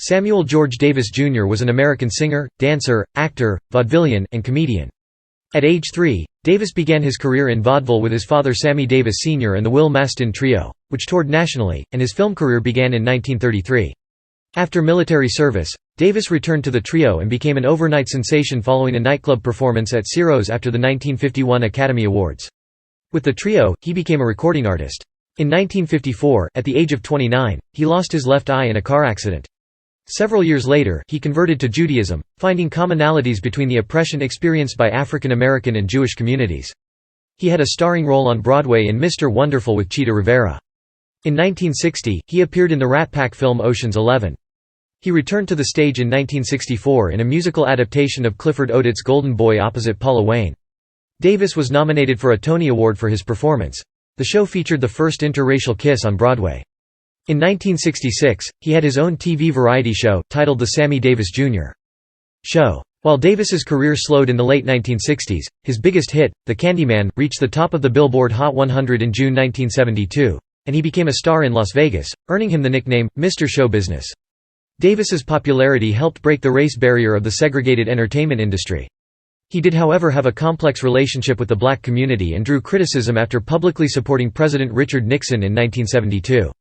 Samuel George Davis Jr. was an American singer, dancer, actor, vaudevillian, and comedian. At age 3, Davis began his career in vaudeville with his father Sammy Davis Sr. and the Will Mastin Trio, which toured nationally, and his film career began in 1933. After military service, Davis returned to the trio and became an overnight sensation following a nightclub performance at Ciro's after the 1951 Academy Awards. With the trio, he became a recording artist. In 1954, at the age of 29, he lost his left eye in a car accident. Several years later, he converted to Judaism, finding commonalities between the oppression experienced by African American and Jewish communities. He had a starring role on Broadway in Mr. Wonderful with Chita Rivera. In 1960, he appeared in the Rat Pack film Ocean's 11. He returned to the stage in 1964 in a musical adaptation of Clifford Odets' Golden Boy opposite Paula Wayne. Davis was nominated for a Tony Award for his performance. The show featured the first interracial kiss on Broadway. In 1966, he had his own TV variety show, titled The Sammy Davis Jr. Show. While Davis's career slowed in the late 1960s, his biggest hit, The Candyman, reached the top of the Billboard Hot 100 in June 1972, and he became a star in Las Vegas, earning him the nickname, Mr. Show Business. Davis's popularity helped break the race barrier of the segregated entertainment industry. He did however have a complex relationship with the black community and drew criticism after publicly supporting President Richard Nixon in 1972.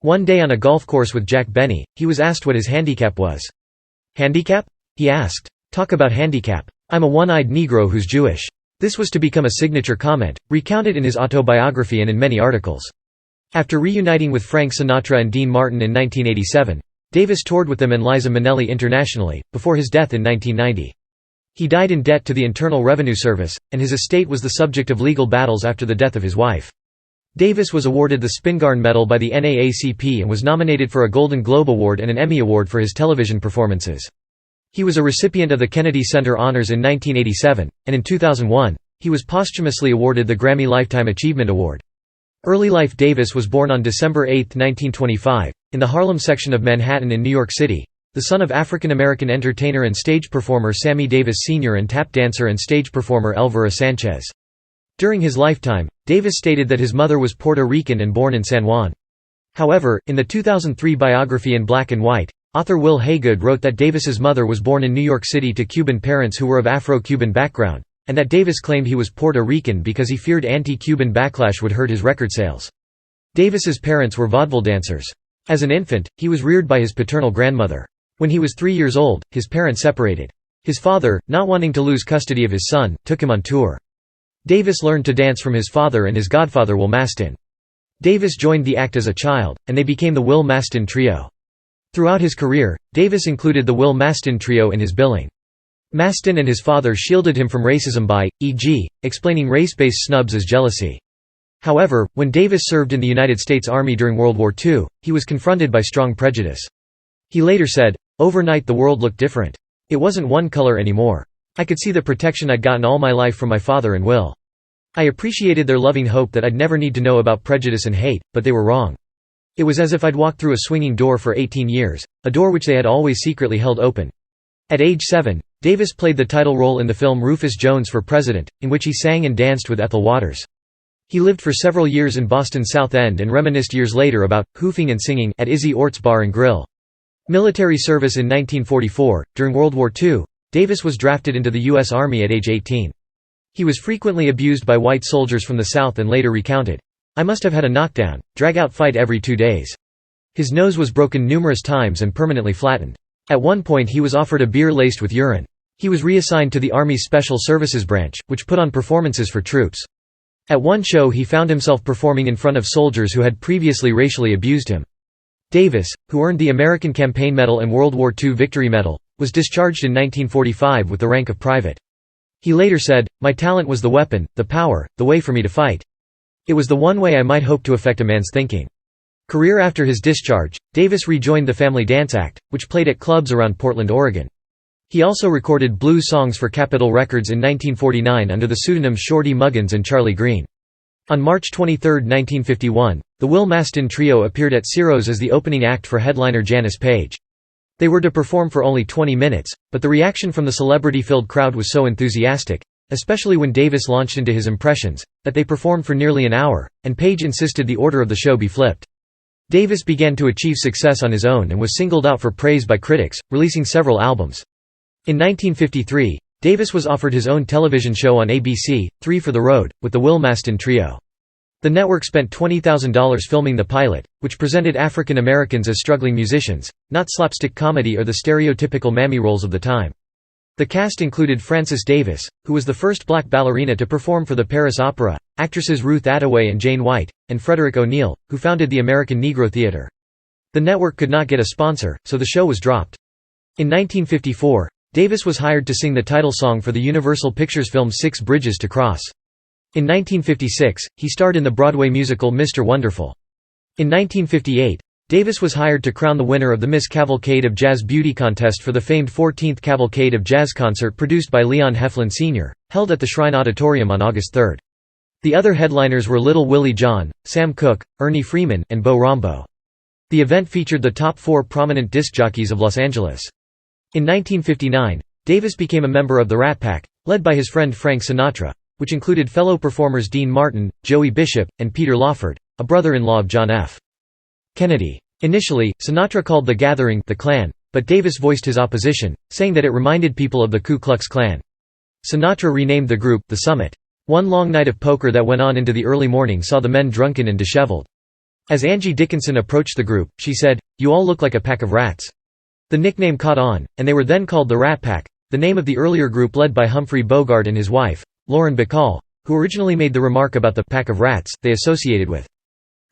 One day on a golf course with Jack Benny, he was asked what his handicap was. "Handicap?" he asked. "Talk about handicap. I'm a one-eyed Negro who's Jewish." This was to become a signature comment, recounted in his autobiography and in many articles. After reuniting with Frank Sinatra and Dean Martin in 1987, Davis toured with them and Liza Minnelli internationally, before his death in 1990. He died in debt to the Internal Revenue Service, and his estate was the subject of legal battles after the death of his wife. Davis was awarded the Spingarn Medal by the NAACP and was nominated for a Golden Globe Award and an Emmy Award for his television performances. He was a recipient of the Kennedy Center Honors in 1987, and in 2001, he was posthumously awarded the Grammy Lifetime Achievement Award. Early life. Davis was born on December 8, 1925, in the Harlem section of Manhattan in New York City, the son of African-American entertainer and stage performer Sammy Davis Sr. and tap dancer and stage performer Elvira Sanchez. During his lifetime, Davis stated that his mother was Puerto Rican and born in San Juan. However, in the 2003 biography In Black and White, author Will Haygood wrote that Davis's mother was born in New York City to Cuban parents who were of Afro-Cuban background, and that Davis claimed he was Puerto Rican because he feared anti-Cuban backlash would hurt his record sales. Davis's parents were vaudeville dancers. As an infant, he was reared by his paternal grandmother. When he was 3 years old, his parents separated. His father, not wanting to lose custody of his son, took him on tour. Davis learned to dance from his father and his godfather Will Mastin. Davis joined the act as a child, and they became the Will Mastin Trio. Throughout his career, Davis included the Will Mastin Trio in his billing. Mastin and his father shielded him from racism by, e.g., explaining race-based snubs as jealousy. However, when Davis served in the United States Army during World War II, he was confronted by strong prejudice. He later said, "Overnight the world looked different. It wasn't one color anymore. I could see the protection I'd gotten all my life from my father and Will. I appreciated their loving hope that I'd never need to know about prejudice and hate, but they were wrong. It was as if I'd walked through a swinging door for 18 years, a door which they had always secretly held open." At age 7, Davis played the title role in the film Rufus Jones for President, in which he sang and danced with Ethel Waters. He lived for several years in Boston's South End and reminisced years later about hoofing and singing at Izzy Ort's Bar and Grill. Military service in 1944. During World War II, Davis was drafted into the U.S. Army at age 18. He was frequently abused by white soldiers from the South and later recounted, "I must have had a knockdown, drag-out fight every 2 days." His nose was broken numerous times and permanently flattened. At one point he was offered a beer laced with urine. He was reassigned to the Army's Special Services Branch, which put on performances for troops. At one show he found himself performing in front of soldiers who had previously racially abused him. Davis, who earned the American Campaign Medal and World War II Victory Medal, was discharged in 1945 with the rank of private. He later said, "My talent was the weapon, the power, the way for me to fight. It was the one way I might hope to affect a man's thinking." Career. After his discharge, Davis rejoined the Family Dance Act, which played at clubs around Portland, Oregon. He also recorded blues songs for Capitol Records in 1949 under the pseudonyms Shorty Muggins and Charlie Green. On March 23, 1951, the Will Mastin Trio appeared at Ciro's as the opening act for headliner Janice Page. They were to perform for only 20 minutes, but the reaction from the celebrity-filled crowd was so enthusiastic, especially when Davis launched into his impressions, that they performed for nearly an hour, and Page insisted the order of the show be flipped. Davis began to achieve success on his own and was singled out for praise by critics, releasing several albums. In 1953, Davis was offered his own television show on ABC, 3 for the Road, with the Will Mastin Trio. The network spent $20,000 filming the pilot, which presented African Americans as struggling musicians, not slapstick comedy or the stereotypical mammy roles of the time. The cast included Frances Davis, who was the first black ballerina to perform for the Paris Opera, actresses Ruth Attaway and Jane White, and Frederick O'Neill, who founded the American Negro Theatre. The network could not get a sponsor, so the show was dropped. In 1954, Davis was hired to sing the title song for the Universal Pictures film Six Bridges to Cross. In 1956, he starred in the Broadway musical Mr. Wonderful. In 1958, Davis was hired to crown the winner of the Miss Cavalcade of Jazz Beauty contest for the famed 14th Cavalcade of Jazz concert produced by Leon Heflin Sr., held at the Shrine Auditorium on August 3. The other headliners were Little Willie John, Sam Cooke, Ernie Freeman, and Bo Rombo. The event featured the top 4 prominent disc jockeys of Los Angeles. In 1959, Davis became a member of the Rat Pack, led by his friend Frank Sinatra, which included fellow performers Dean Martin, Joey Bishop, and Peter Lawford, a brother-in-law of John F. Kennedy. Initially, Sinatra called the gathering the Klan, but Davis voiced his opposition, saying that it reminded people of the Ku Klux Klan. Sinatra renamed the group the Summit. One long night of poker that went on into the early morning saw the men drunken and disheveled. As Angie Dickinson approached the group, she said, "You all look like a pack of rats." The nickname caught on, and they were then called the Rat Pack, the name of the earlier group led by Humphrey Bogart and his wife, Lauren Bacall, who originally made the remark about the pack of rats they associated with.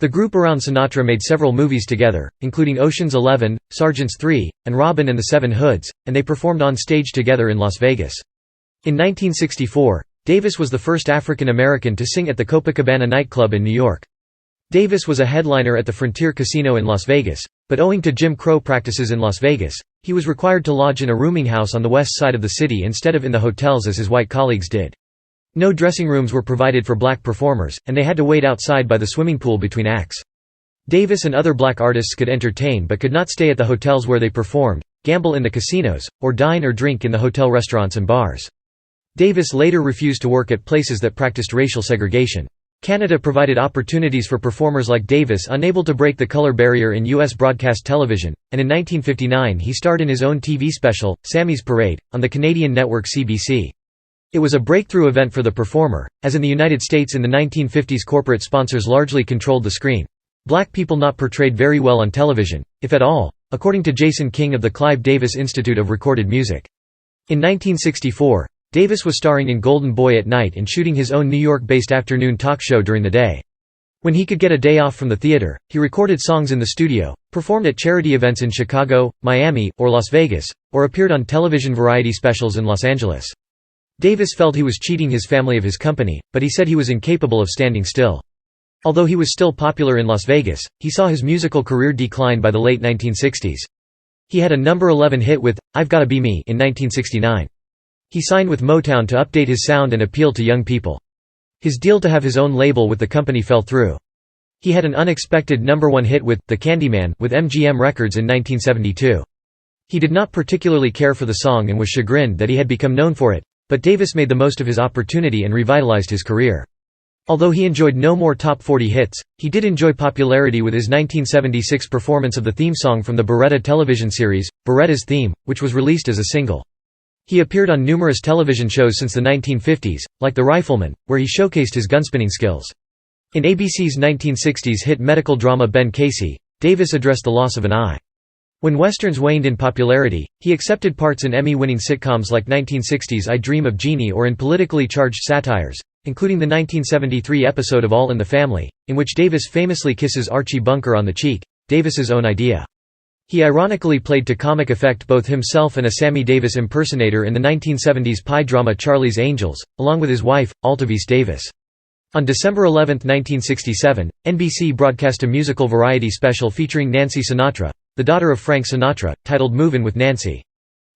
The group around Sinatra made several movies together, including Ocean's 11, Sergeants 3, and Robin and the Seven Hoods, and they performed on stage together in Las Vegas. In 1964, Davis was the first African American to sing at the Copacabana nightclub in New York. Davis was a headliner at the Frontier Casino in Las Vegas, but owing to Jim Crow practices in Las Vegas, he was required to lodge in a rooming house on the west side of the city instead of in the hotels as his white colleagues did. No dressing rooms were provided for black performers, and they had to wait outside by the swimming pool between acts. Davis and other black artists could entertain but could not stay at the hotels where they performed, gamble in the casinos, or dine or drink in the hotel restaurants and bars. Davis later refused to work at places that practiced racial segregation. Canada provided opportunities for performers like Davis unable to break the color barrier in U.S. broadcast television, and in 1959 he starred in his own TV special, Sammy's Parade, on the Canadian network CBC. It was a breakthrough event for the performer, as in the United States in the 1950s corporate sponsors largely controlled the screen. Black people not portrayed very well on television, if at all, according to Jason King of the Clive Davis Institute of Recorded Music. In 1964, Davis was starring in Golden Boy at night and shooting his own New York-based afternoon talk show during the day. When he could get a day off from the theater, he recorded songs in the studio, performed at charity events in Chicago, Miami, or Las Vegas, or appeared on television variety specials in Los Angeles. Davis felt he was cheating his family of his company, but he said he was incapable of standing still. Although he was still popular in Las Vegas, he saw his musical career decline by the late 1960s. He had a number 11 hit with "I've Gotta Be Me" in 1969. He signed with Motown to update his sound and appeal to young people. His deal to have his own label with the company fell through. He had an unexpected number 1 hit with "The Candyman" with MGM Records in 1972. He did not particularly care for the song and was chagrined that he had become known for it, but Davis made the most of his opportunity and revitalized his career. Although he enjoyed no more top 40 hits, he did enjoy popularity with his 1976 performance of the theme song from the Baretta television series, Baretta's Theme, which was released as a single. He appeared on numerous television shows since the 1950s, like The Rifleman, where he showcased his gunspinning skills. In ABC's 1960s hit medical drama Ben Casey, Davis addressed the loss of an eye. When westerns waned in popularity, he accepted parts in Emmy-winning sitcoms like 1960's I Dream of Jeannie or in politically charged satires, including the 1973 episode of All in the Family, in which Davis famously kisses Archie Bunker on the cheek, Davis's own idea. He ironically played to comic effect both himself and a Sammy Davis impersonator in the 1970s pie drama Charlie's Angels, along with his wife, Altavis Davis. On December 11, 1967, NBC broadcast a musical variety special featuring Nancy Sinatra, the daughter of Frank Sinatra, titled Movin' with Nancy.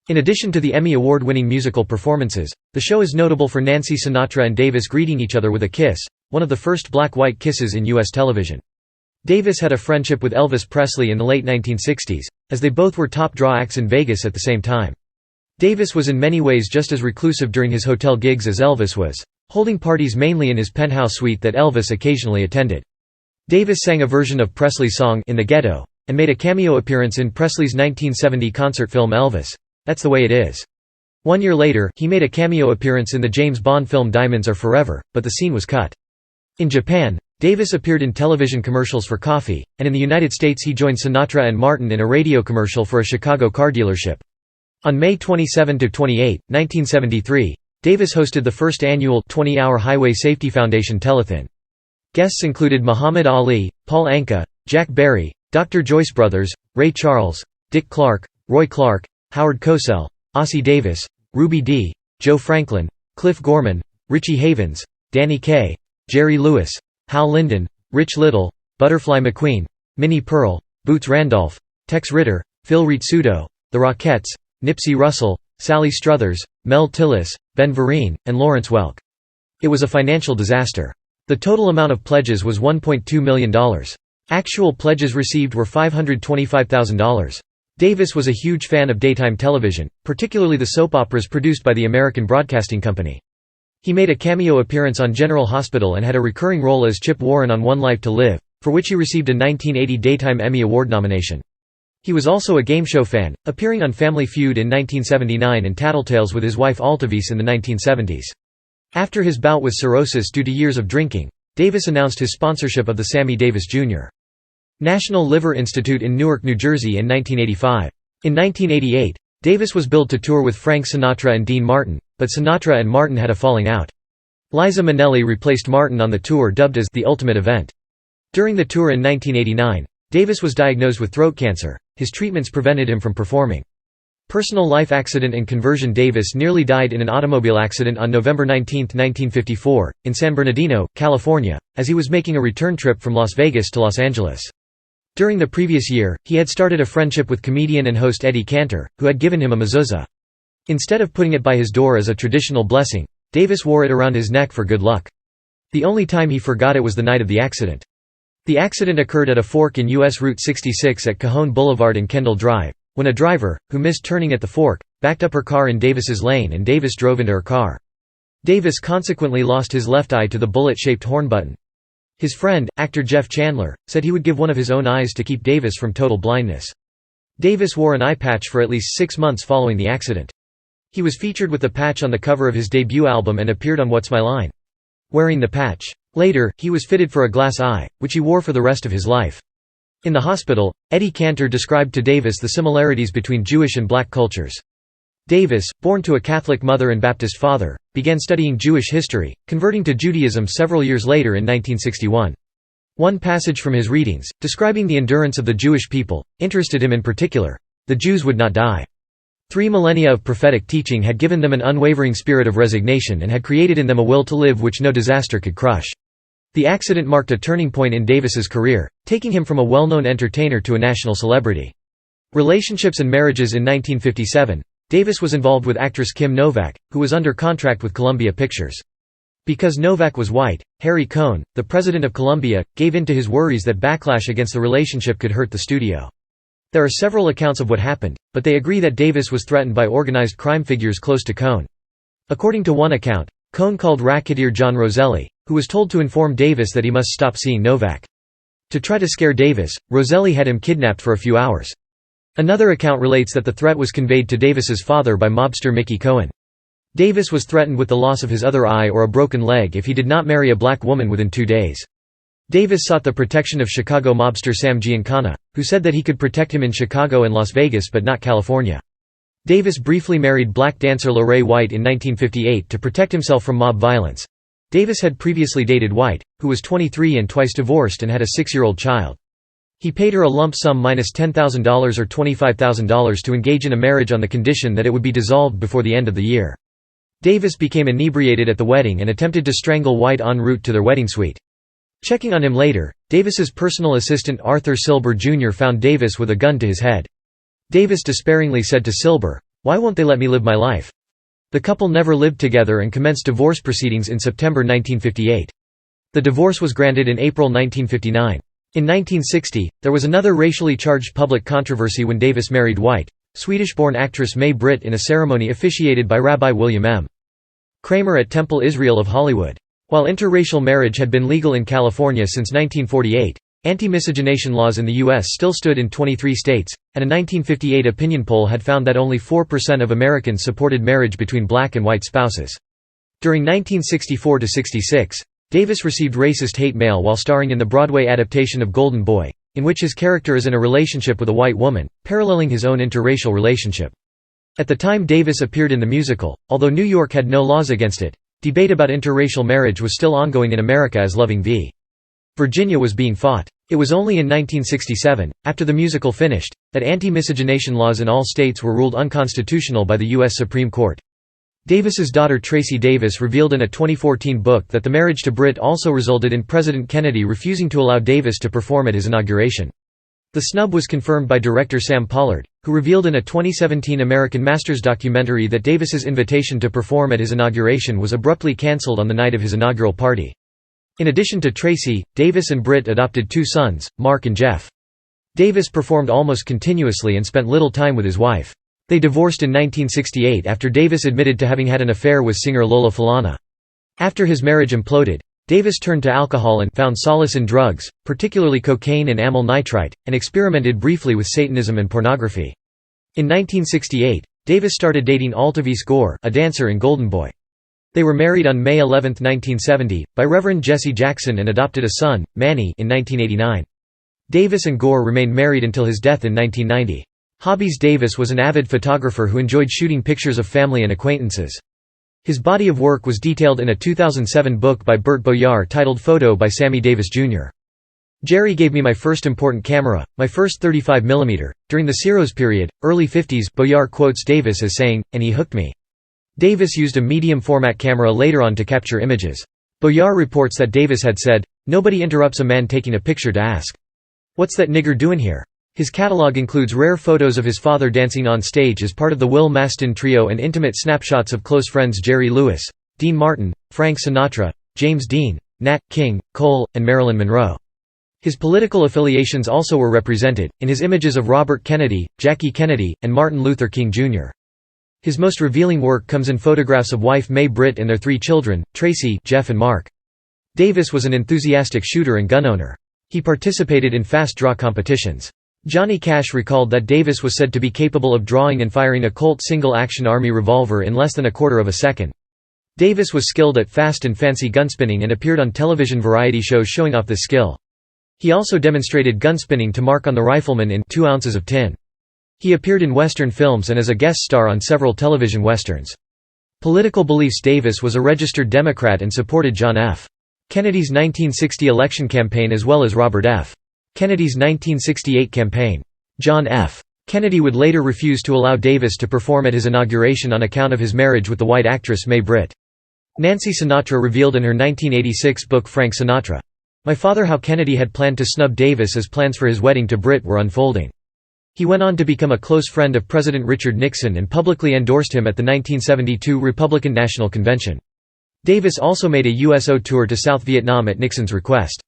In addition to the Emmy Award-winning musical performances, the show is notable for Nancy Sinatra and Davis greeting each other with a kiss, one of the first black-white kisses in U.S. television. Davis had a friendship with Elvis Presley in the late 1960s, as they both were top draw acts in Vegas at the same time. Davis was in many ways just as reclusive during his hotel gigs as Elvis was, holding parties mainly in his penthouse suite that Elvis occasionally attended. Davis sang a version of Presley's song "In the Ghetto" and made a cameo appearance in Presley's 1970 concert film Elvis, That's the Way It Is. 1 year later, he made a cameo appearance in the James Bond film Diamonds Are Forever, but the scene was cut. In Japan, Davis appeared in television commercials for coffee, and in the United States he joined Sinatra and Martin in a radio commercial for a Chicago car dealership. On May 27–28, 1973, Davis hosted the first annual 20-hour Highway Safety Foundation telethon. Guests included Muhammad Ali, Paul Anka, Jack Barry, Dr. Joyce Brothers, Ray Charles, Dick Clark, Roy Clark, Howard Cosell, Ossie Davis, Ruby Dee, Joe Franklin, Cliff Gorman, Richie Havens, Danny Kaye, Jerry Lewis, Hal Linden, Rich Little, Butterfly McQueen, Minnie Pearl, Boots Randolph, Tex Ritter, Phil Rizzuto, The Rockettes, Nipsey Russell, Sally Struthers, Mel Tillis, Ben Vereen, and Lawrence Welk. It was a financial disaster. The total amount of pledges was $1.2 million. Actual pledges received were $525,000. Davis was a huge fan of daytime television, particularly the soap operas produced by the American Broadcasting Company. He made a cameo appearance on General Hospital and had a recurring role as Chip Warren on One Life to Live, for which he received a 1980 Daytime Emmy Award nomination. He was also a game show fan, appearing on Family Feud in 1979 and Tattletales with his wife Altavis in the 1970s. After his bout with cirrhosis due to years of drinking, Davis announced his sponsorship of the Sammy Davis Sr. National Liver Institute in Newark, New Jersey in 1985. In 1988, Davis was billed to tour with Frank Sinatra and Dean Martin, but Sinatra and Martin had a falling out. Liza Minnelli replaced Martin on the tour dubbed as The Ultimate Event. During the tour in 1989, Davis was diagnosed with throat cancer. His treatments prevented him from performing. Personal life accident and conversion. Davis nearly died in an automobile accident on November 19, 1954, in San Bernardino, California, as he was making a return trip from Las Vegas to Los Angeles. During the previous year, he had started a friendship with comedian and host Eddie Cantor, who had given him a mezuzah. Instead of putting it by his door as a traditional blessing, Davis wore it around his neck for good luck. The only time he forgot it was the night of the accident. The accident occurred at a fork in U.S. Route 66 at Cajon Boulevard and Kendall Drive, when a driver, who missed turning at the fork, backed up her car in Davis's lane and Davis drove into her car. Davis consequently lost his left eye to the bullet-shaped horn button. His friend, actor Jeff Chandler, said he would give one of his own eyes to keep Davis from total blindness. Davis wore an eye patch for at least 6 months following the accident. He was featured with the patch on the cover of his debut album and appeared on What's My Line? Wearing the patch. Later, he was fitted for a glass eye, which he wore for the rest of his life. In the hospital, Eddie Cantor described to Davis the similarities between Jewish and black cultures. Davis, born to a Catholic mother and Baptist father, began studying Jewish history, converting to Judaism several years later in 1961. One passage from his readings, describing the endurance of the Jewish people, interested him in particular. The Jews would not die. 3 millennia of prophetic teaching had given them an unwavering spirit of resignation and had created in them a will to live which no disaster could crush. The accident marked a turning point in Davis's career, taking him from a well-known entertainer to a national celebrity. Relationships and marriages. In 1957, Davis was involved with actress Kim Novak, who was under contract with Columbia Pictures. Because Novak was white, Harry Cohn, the president of Columbia, gave in to his worries that backlash against the relationship could hurt the studio. There are several accounts of what happened, but they agree that Davis was threatened by organized crime figures close to Cohn. According to one account, Cohn called racketeer John Roselli, who was told to inform Davis that he must stop seeing Novak. To try to scare Davis, Roselli had him kidnapped for a few hours. Another account relates that the threat was conveyed to Davis's father by mobster Mickey Cohen. Davis was threatened with the loss of his other eye or a broken leg if he did not marry a black woman within 2 days. Davis sought the protection of Chicago mobster Sam Giancana, who said that he could protect him in Chicago and Las Vegas but not California. Davis briefly married black dancer Lorraine White in 1958 to protect himself from mob violence. Davis had previously dated White, who was 23 and twice divorced and had a 6-year-old child. He paid her a lump sum minus $10,000 or $25,000 to engage in a marriage on the condition that it would be dissolved before the end of the year. Davis became inebriated at the wedding and attempted to strangle White en route to their wedding suite. Checking on him later, Davis's personal assistant Arthur Silber Jr. found Davis with a gun to his head. Davis despairingly said to Silber, "Why won't they let me live my life?" The couple never lived together and commenced divorce proceedings in September 1958. The divorce was granted in April 1959. In 1960, there was another racially charged public controversy when Davis married White, Swedish-born actress May Britt, in a ceremony officiated by Rabbi William M. Kramer at Temple Israel of Hollywood. While interracial marriage had been legal in California since 1948, anti-miscegenation laws in the U.S. still stood in 23 states, and a 1958 opinion poll had found that only 4% of Americans supported marriage between black and white spouses. During 1964–66, Davis received racist hate mail while starring in the Broadway adaptation of Golden Boy, in which his character is in a relationship with a white woman, paralleling his own interracial relationship. At the time Davis appeared in the musical, although New York had no laws against it, debate about interracial marriage was still ongoing in America as Loving v. Virginia was being fought. It was only in 1967, after the musical finished, that anti-miscegenation laws in all states were ruled unconstitutional by the U.S. Supreme Court. Davis's daughter Tracy Davis revealed in a 2014 book that the marriage to Britt also resulted in President Kennedy refusing to allow Davis to perform at his inauguration. The snub was confirmed by director Sam Pollard, who revealed in a 2017 American Masters documentary that Davis's invitation to perform at his inauguration was abruptly cancelled on the night of his inaugural party. In addition to Tracy, Davis and Britt adopted 2 sons, Mark and Jeff. Davis performed almost continuously and spent little time with his wife. They divorced in 1968 after Davis admitted to having had an affair with singer Lola Falana. After his marriage imploded, Davis turned to alcohol and found solace in drugs, particularly cocaine and amyl nitrite, and experimented briefly with Satanism and pornography. In 1968, Davis started dating Altavice Gore, a dancer in Golden Boy. They were married on May 11, 1970, by Reverend Jesse Jackson and adopted a son, Manny, in 1989. Davis and Gore remained married until his death in 1990. Hobbies Davis was an avid photographer who enjoyed shooting pictures of family and acquaintances. His body of work was detailed in a 2007 book by Burt Boyar titled Photo by Sammy Davis Jr. Jerry gave me my first important camera, my first 35mm, during the Ciro's period, early 50s. Boyar quotes Davis as saying, "And he hooked me." Davis used a medium-format camera later on to capture images. Boyar reports that Davis had said, "Nobody interrupts a man taking a picture to ask, 'What's that nigger doing here?'" His catalog includes rare photos of his father dancing on stage as part of the Will Mastin Trio and intimate snapshots of close friends Jerry Lewis, Dean Martin, Frank Sinatra, James Dean, Nat King, Cole, and Marilyn Monroe. His political affiliations also were represented, in his images of Robert Kennedy, Jackie Kennedy, and Martin Luther King Jr. His most revealing work comes in photographs of wife Mae Britt and their 3 children, Tracy, Jeff and Mark. Davis was an enthusiastic shooter and gun owner. He participated in fast draw competitions. Johnny Cash recalled that Davis was said to be capable of drawing and firing a Colt single-action Army revolver in less than a quarter of a second. Davis was skilled at fast and fancy gunspinning and appeared on television variety shows showing off this skill. He also demonstrated gunspinning to Mark on the Rifleman in 2 Ounces of Tin. He appeared in Western films and as a guest star on several television westerns. Political beliefs: Davis was a registered Democrat and supported John F. Kennedy's 1960 election campaign as well as Robert F. Kennedy's 1968 campaign. John F. Kennedy would later refuse to allow Davis to perform at his inauguration on account of his marriage with the white actress Mae Britt. Nancy Sinatra revealed in her 1986 book Frank Sinatra, "My father how Kennedy had planned to snub Davis as plans for his wedding to Britt were unfolding. He went on to become a close friend of President Richard Nixon and publicly endorsed him at the 1972 Republican National Convention." Davis also made a USO tour to South Vietnam at Nixon's request.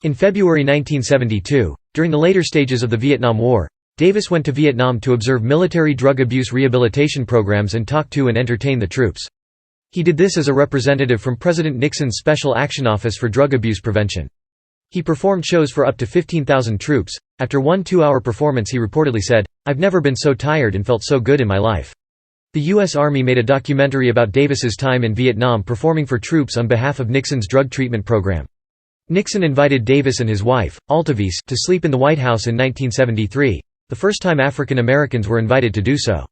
In February 1972, during the later stages of the Vietnam War, Davis went to Vietnam to observe military drug abuse rehabilitation programs and talk to and entertain the troops. He did this as a representative from President Nixon's Special Action Office for Drug Abuse Prevention. He performed shows for up to 15,000 troops. After one 2-hour performance he reportedly said, "I've never been so tired and felt so good in my life." The U.S. Army made a documentary about Davis's time in Vietnam performing for troops on behalf of Nixon's drug treatment program. Nixon invited Davis and his wife, Altavice, to sleep in the White House in 1973, the first time African Americans were invited to do so.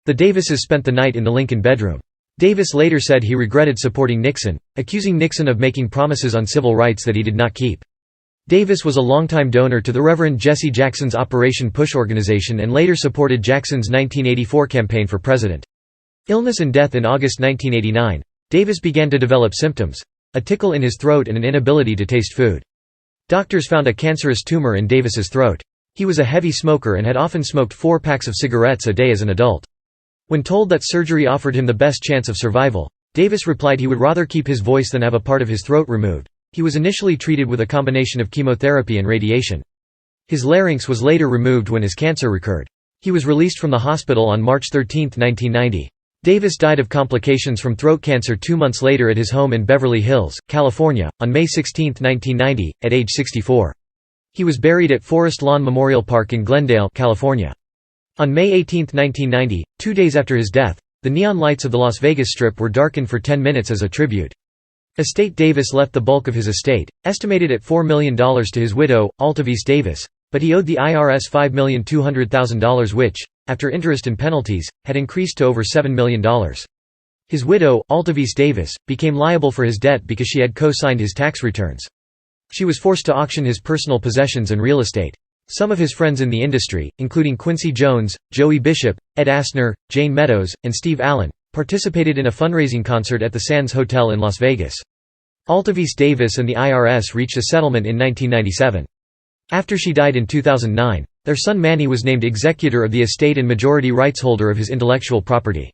The Davises spent the night in the Lincoln bedroom. Davis later said he regretted supporting Nixon, accusing Nixon of making promises on civil rights that he did not keep. Davis was a longtime donor to the Reverend Jesse Jackson's Operation Push organization and later supported Jackson's 1984 campaign for president. Illness and death. In August 1989, Davis began to develop symptoms: a tickle in his throat and an inability to taste food. Doctors found a cancerous tumor in Davis's throat. He was a heavy smoker and had often smoked 4 packs of cigarettes a day as an adult. When told that surgery offered him the best chance of survival, Davis replied he would rather keep his voice than have a part of his throat removed. He was initially treated with a combination of chemotherapy and radiation. His larynx was later removed when his cancer recurred. He was released from the hospital on March 13, 1990. Davis died of complications from throat cancer 2 months later at his home in Beverly Hills, California, on May 16, 1990, at age 64. He was buried at Forest Lawn Memorial Park in Glendale, California. On May 18, 1990, 2 days after his death, the neon lights of the Las Vegas Strip were darkened for 10 minutes as a tribute. Estate Davis left the bulk of his estate, estimated at $4 million, to his widow, Altavis Davis, but he owed the IRS $5,200,000 which, after interest and penalties, had increased to over $7 million. His widow, Altavis Davis, became liable for his debt because she had co-signed his tax returns. She was forced to auction his personal possessions and real estate. Some of his friends in the industry, including Quincy Jones, Joey Bishop, Ed Asner, Jane Meadows, and Steve Allen, participated in a fundraising concert at the Sands Hotel in Las Vegas. Altavis Davis and the IRS reached a settlement in 1997. After she died in 2009, their son Manny was named executor of the estate and majority rights holder of his intellectual property.